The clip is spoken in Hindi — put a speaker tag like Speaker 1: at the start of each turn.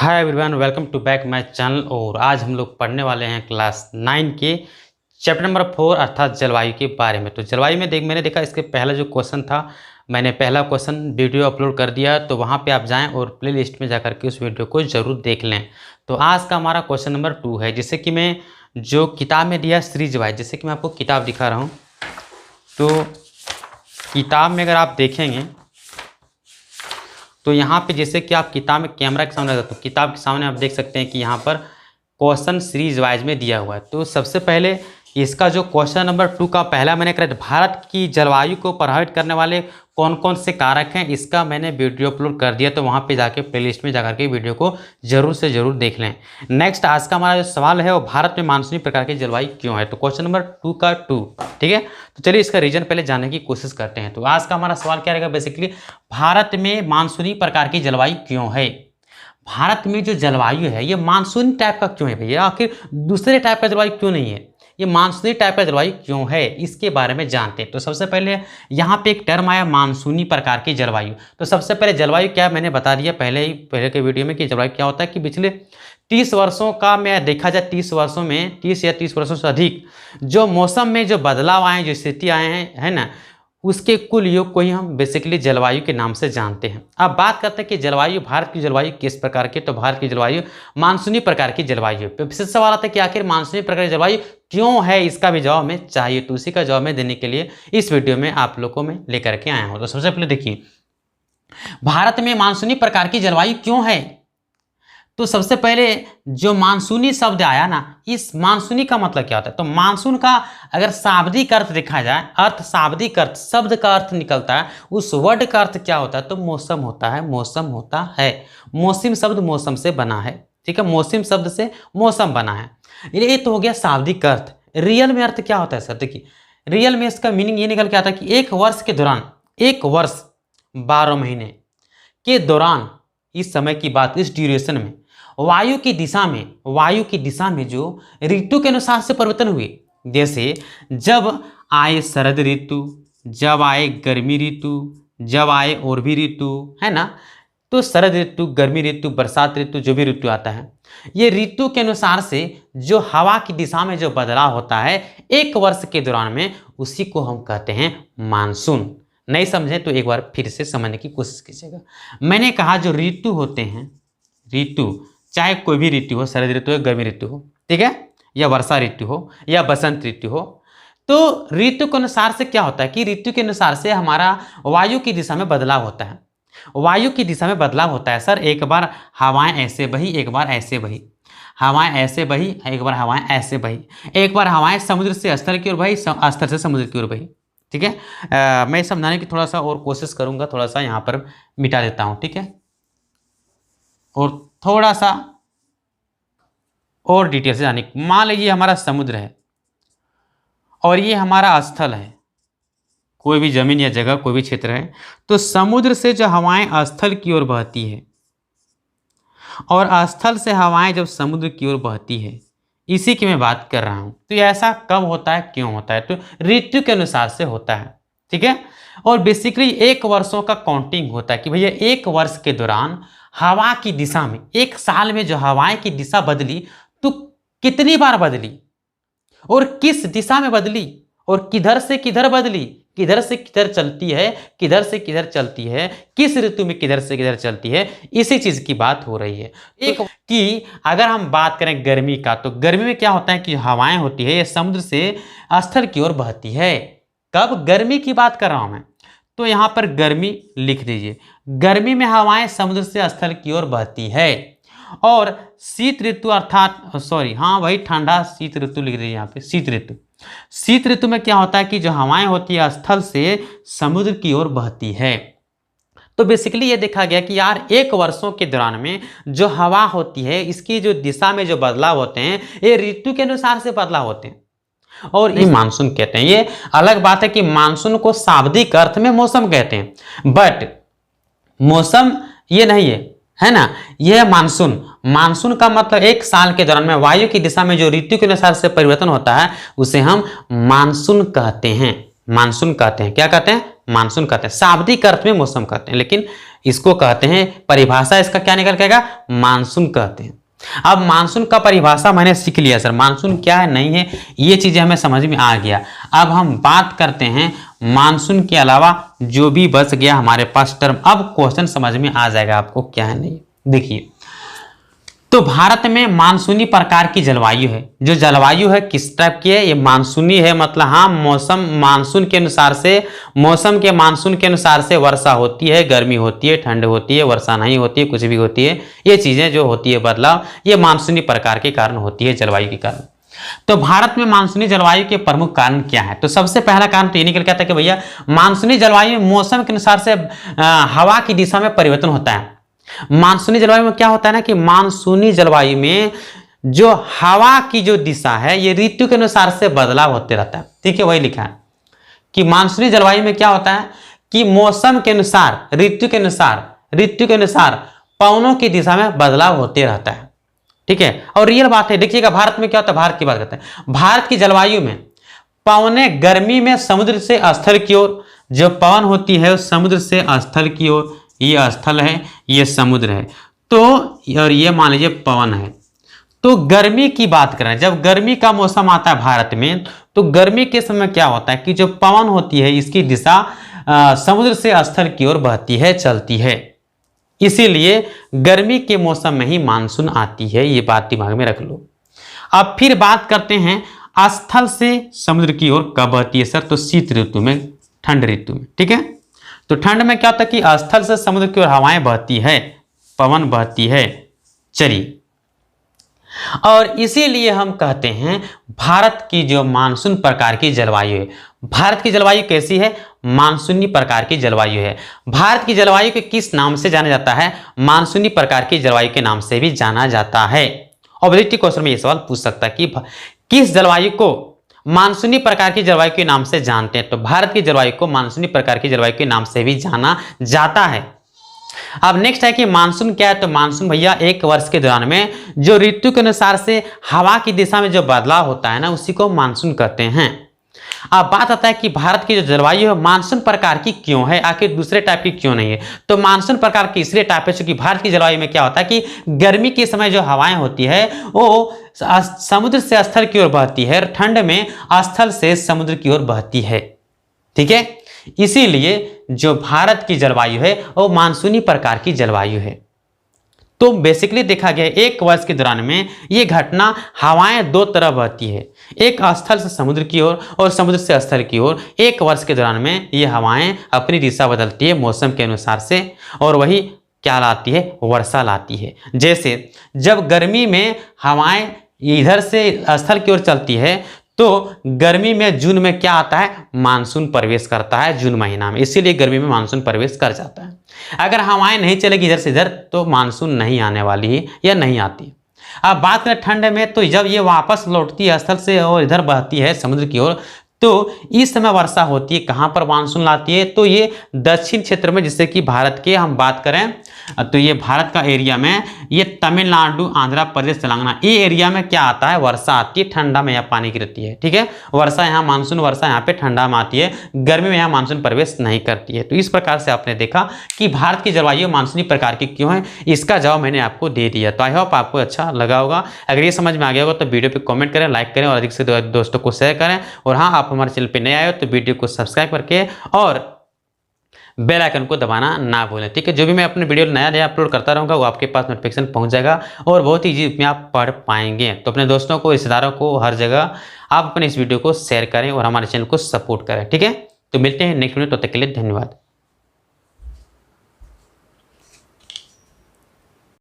Speaker 1: Hi everyone, welcome to back my channel. और आज हम लोग पढ़ने वाले हैं क्लास 9 के चैप्टर नंबर 4 अर्थात जलवायु के बारे में। तो जलवायु में मैंने देखा इसके पहला जो क्वेश्चन था, मैंने पहला क्वेश्चन वीडियो अपलोड कर दिया, तो वहाँ पे आप जाएं और प्ले लिस्ट में जा करके उस वीडियो को ज़रूर देख लें। तो आज का हमारा क्वेश्चन नंबर 2 है, जिससे कि मैं जो किताब में दिया सीरीज वाइज, जैसे कि मैं आपको किताब दिखा रहा हूँ। तो किताब में अगर आप देखेंगे तो यहाँ पे जैसे कि आप किताब में कैमरा के सामने, तो किताब के सामने आप देख सकते हैं कि यहाँ पर क्वेश्चन सीरीज वाइज में दिया हुआ है। तो सबसे पहले इसका जो क्वेश्चन नंबर 2 का पहला मैंने करा, भारत की जलवायु को प्रभावित करने वाले कौन कौन से कारक हैं, इसका मैंने वीडियो अपलोड कर दिया। तो वहाँ पे जाके प्लेलिस्ट में जाकर के वीडियो को ज़रूर से ज़रूर देख लें। नेक्स्ट आज का हमारा जो सवाल है वो भारत में मानसूनी प्रकार की जलवायु क्यों है। तो क्वेश्चन नंबर 2 का 2, ठीक है। तो चलिए इसका रीजन पहले जानने की कोशिश करते हैं। तो आज का हमारा सवाल क्या रहेगा, बेसिकली भारत में मानसूनी प्रकार की जलवायु क्यों है। भारत में जो जलवायु है ये मानसूनी टाइप का क्यों है भैया, आखिर दूसरे टाइप का जलवायु क्यों नहीं है, ये मानसूनी टाइप का जलवायु क्यों है, इसके बारे में जानते हैं। तो सबसे पहले यहाँ पे एक टर्म आया मानसूनी प्रकार की जलवायु। तो सबसे पहले जलवायु क्या मैंने बता दिया पहले के वीडियो में कि जलवायु क्या होता है, कि पिछले 30 वर्षों का मैं देखा जाए 30 वर्षों में 30 या 30 वर्षों से अधिक जो मौसम में जो बदलाव आए, जो स्थिति आए हैं, है ना, उसके कुल योग को ही हम बेसिकली जलवायु के नाम से जानते हैं। अब बात करते हैं कि जलवायु, भारत की जलवायु किस प्रकार की। तो भारत की जलवायु मानसूनी प्रकार की जलवायु है। फिर सवाल आता है कि आखिर मानसूनी प्रकार की जलवायु क्यों है, इसका भी जवाब हमें चाहिए। तो उसी का जवाब मैं देने के लिए इस वीडियो में आप लोगों को मैं लेकर के आया हूँ। तो सबसे पहले देखिए भारत में मानसूनी प्रकार की जलवायु क्यों है। तो सबसे पहले जो मानसूनी शब्द आया ना, इस मानसूनी का मतलब क्या होता है। तो मानसून का अगर शाब्दिक अर्थ देखा जाए, अर्थ शाब्दिक अर्थ, शब्द का अर्थ निकलता है, उस वर्ड का अर्थ क्या होता है, तो मौसम होता है, मौसम होता है। मौसम शब्द मौसम से बना है, ठीक है, मौसम शब्द से मौसम बना है। ये तो हो गया शाब्दिक अर्थ। रियल में अर्थ क्या होता है सर, देखिए रियल में इसका मीनिंग ये निकल के आता है कि एक वर्ष के दौरान, एक वर्ष 12 महीने के दौरान, इस समय की बात, इस ड्यूरेशन में वायु की दिशा में जो ऋतु के अनुसार से परिवर्तन हुए, जैसे जब आए शरद ऋतु, जब आए गर्मी ऋतु, जब आए और भी ऋतु, है ना। तो शरद ऋतु, गर्मी ऋतु, बरसात ऋतु, जो भी ऋतु आता है, ये ऋतु के अनुसार से जो हवा की दिशा में जो बदलाव होता है एक वर्ष के दौरान में, उसी को हम कहते हैं मानसून। नहीं समझे तो एक बार फिर से समझने की कोशिश कीजिएगा। मैंने कहा जो ऋतु होते हैं, ऋतु चाहे कोई भी ऋतु हो, शरद ऋतु हो, गर्मी ऋतु हो, ठीक है, या वर्षा ऋतु हो, या बसंत ऋतु हो, तो ऋतु के अनुसार से क्या होता है कि ऋतु के अनुसार से हमारा वायु की दिशा में बदलाव होता है। वायु की दिशा में बदलाव होता है सर, एक बार हवाएं ऐसे बही, एक बार ऐसे बही, हवाएं ऐसे बही, एक बार हवाएं ऐसे बही, एक बार हवाएं समुद्र से स्थल की ओर बही, स्थल से समुद्र की ओर बही, ठीक है। मैं समझाने की थोड़ा सा और कोशिश करूंगा, थोड़ा सा यहाँ पर मिटा देता हूँ, ठीक है, और थोड़ा सा और डिटेल से जाने। मान लीजिए हमारा समुद्र है और ये हमारा स्थल है, कोई भी जमीन या जगह, कोई भी क्षेत्र है, तो समुद्र से जो हवाएं स्थल की ओर बहती है और स्थल से हवाएं जब समुद्र की ओर बहती है, इसी की मैं बात कर रहा हूं। तो ऐसा कब होता है, क्यों होता है, तो ऋतु के अनुसार से होता है, ठीक है। और बेसिकली एक वर्षों का काउंटिंग होता है कि भैया एक वर्ष के दौरान हवा की दिशा में, एक साल में जो हवाएं की दिशा बदली तो कितनी बार बदली और किस दिशा में बदली और किधर से किधर बदली, किधर से किधर चलती है, किधर से किधर चलती है, किस ऋतु में किधर से किधर चलती है, इसी चीज की बात हो रही है। एक कि अगर हम बात करें गर्मी का, तो गर्मी में क्या होता है कि हवाएं होती है ये समुद्र से स्थल की ओर बहती है। कब गर्मी की बात कर रहा हूं मैं, तो यहां पर गर्मी लिख दीजिए, गर्मी में हवाएं समुद्र से स्थल की ओर बहती है। और शीत ऋतु अर्थात वही ठंडा शीत ऋतु लिख दीजिए यहाँ पे, शीत ऋतु। शीत ऋतु में क्या होता है कि जो हवाएं होती है स्थल से समुद्र की ओर बहती है। तो बेसिकली ये देखा गया कि यार एक वर्षों के दौरान में जो हवा होती है, इसकी जो दिशा में जो बदलाव होते हैं, ये ऋतु के अनुसार से बदलाव होते हैं और ये मानसून कहते हैं। ये अलग बात है कि मानसून को शाब्दिक अर्थ में मौसम कहते हैं, बट मौसम ये नहीं है ना, यह मानसून। मानसून का मतलब एक साल के दौरान में वायु की दिशा में जो ऋतु के अनुसार से परिवर्तन होता है, उसे हम मानसून कहते हैं। मानसून कहते हैं, क्या कहते हैं, मानसून कहते हैं, शाब्दिक अर्थ में मौसम कहते हैं, लेकिन इसको कहते हैं, परिभाषा इसका क्या निकल के आएगा, मानसून कहते हैं। अब मानसून का परिभाषा मैंने सीख लिया सर, मानसून क्या है नहीं है ये चीजें हमें समझ में आ गया। अब हम बात करते हैं मानसून के अलावा जो भी बच गया हमारे पास टर्म। अब क्वेश्चन समझ में आ जाएगा आपको क्या है नहीं। देखिए, तो भारत में मानसूनी प्रकार की जलवायु है। जो जलवायु है किस टाइप की है, ये मानसूनी है, मतलब हाँ मौसम मानसून के अनुसार से, मौसम के मानसून के अनुसार से वर्षा होती है, गर्मी होती है, ठंड होती है, वर्षा नहीं होती है, कुछ भी होती है। ये चीजें जो होती है बदलाव, ये मानसूनी प्रकार के कारण होती है, जलवायु के कारण। तो भारत में मानसूनी जलवायु के प्रमुख कारण क्या है, तो सबसे पहला कारण तो ये निकल के आता है कि भैया मानसूनी जलवायु में मौसम के अनुसार से हवा की दिशा में परिवर्तन होता है। मानसूनी जलवायु में क्या होता है ना कि मानसूनी जलवायु में जो हवा की जो दिशा है ये ऋतु के अनुसार से बदलाव होते रहता है। ठीक है, वही लिखा है कि मानसूनी जलवायु में क्या होता है कि मौसम के अनुसार, ऋतु के अनुसार पवनों की दिशा में बदलाव होते रहता है। ठीक है, और रियल बात है। देखिएगा भारत में क्या होता है, भारत की बात करते हैं। भारत की जलवायु में पवने गर्मी में समुद्र से स्थल की ओर, जो पवन होती है समुद्र से स्थल की ओर, ये स्थल है, ये समुद्र है, तो और ये मान लीजिए पवन है। तो गर्मी की बात करें, जब गर्मी का मौसम आता है भारत में, तो गर्मी के समय क्या होता है कि जो पवन होती है इसकी दिशा समुद्र से स्थल की ओर बहती है, चलती है। इसीलिए गर्मी के मौसम में ही मानसून आती है, ये बात दिमाग में रख लो। अब फिर बात करते हैं स्थल से समुद्र की ओर कब बहती है सर, तो शीत ऋतु में, ठंड ऋतु में। ठीक है, तो ठंड में क्या होता है कि स्थल से समुद्र की ओर हवाएं बहती है, पवन बहती है। चलिए, और इसीलिए हम कहते हैं भारत की जो मानसून प्रकार की जलवायु है, भारत की जलवायु कैसी है, मानसूनी प्रकार की जलवायु है। भारत की जलवायु को किस नाम से जाना जाता है, मानसूनी प्रकार की जलवायु के नाम से भी जाना जाता है। ऑब्जेक्टिव क्वेश्चन में यह सवाल पूछ सकता है कि किस जलवायु को मानसूनी प्रकार की जलवायु के नाम से जानते हैं, तो भारत की जलवायु को मानसूनी प्रकार की जलवायु के नाम से भी जाना जाता है। अब नेक्स्ट है कि मानसून क्या है, तो मानसून भैया एक वर्ष के दौरान में जो ऋतु के अनुसार से हवा की दिशा में जो बदलाव होता है ना, उसी को मानसून कहते हैं। अब बात आता है कि भारत की जो जलवायु है मानसून प्रकार की क्यों है, आखिर दूसरे टाइप की क्यों नहीं है, तो मानसून प्रकार की इसलिए टाइप है क्योंकि भारत की जलवायु में क्या होता है कि गर्मी के समय जो हवाएं होती है वो समुद्र से स्थल की ओर बहती है, ठंड में स्थल से समुद्र की ओर बहती है। ठीक है, इसीलिए जो भारत की जलवायु है वो मानसूनी प्रकार की जलवायु है। तो बेसिकली देखा गया एक वर्ष के दौरान में ये घटना, हवाएं दो तरफ बहती है, एक स्थल से समुद्र की ओर और समुद्र से स्थल की ओर। एक वर्ष के दौरान में ये हवाएं अपनी दिशा बदलती है मौसम के अनुसार से, और वही क्या लाती है, वर्षा लाती है। जैसे जब गर्मी में हवाएं इधर से स्थल की ओर चलती है तो गर्मी में जून में क्या आता है, मानसून प्रवेश करता है जून महीना में, इसीलिए गर्मी में मानसून प्रवेश कर जाता है। अगर हवाएं नहीं चलेगी इधर से इधर तो मानसून नहीं आने वाली है या नहीं आती। अब बात करें ठंड में, तो जब ये वापस लौटती है स्थल से और इधर बहती है समुद्र की ओर, तो इस समय वर्षा होती है। कहाँ पर मानसून लाती है, तो ये दक्षिण क्षेत्र में, जिससे कि भारत के हम बात करें तो ये भारत का एरिया में ये तमिलनाडु, आंध्र प्रदेश, तेलंगाना, ये एरिया में क्या आता है, वर्षा आती है, ठंडा में यहाँ पानी गिरती है। ठीक है, वर्षा यहाँ मानसून वर्षा यहाँ पे ठंडा में आती है, गर्मी में यहाँ मानसून प्रवेश नहीं करती है। तो इस प्रकार से आपने देखा कि भारत की जलवायु मानसूनी प्रकार की क्यों है, इसका जवाब मैंने आपको दे दिया। तो आई होप आपको अच्छा लगा होगा। अगर ये समझ में आ गया होगा तो वीडियो पे कमेंट करें, लाइक करें और अधिक से दोस्तों को शेयर करें। और हाँ, आप हमारे चैनल पे नए आए हो तो वीडियो को सब्सक्राइब करके और बेल आइकन को दबाना ना भूलें। ठीक है, जो भी मैं अपने वीडियो नया अपलोड करता रहूँगा वो आपके पास नोटिफिकेशन पहुँच जाएगा और बहुत ही इजी में आप पढ़ पाएंगे। तो अपने दोस्तों को, रिश्तेदारों को, हर जगह आप अपने इस वीडियो को शेयर करें और हमारे चैनल को सपोर्ट करें। ठीक है, तो मिलते हैं नेक्स्ट वीडियो, तब तक के लिए धन्यवाद।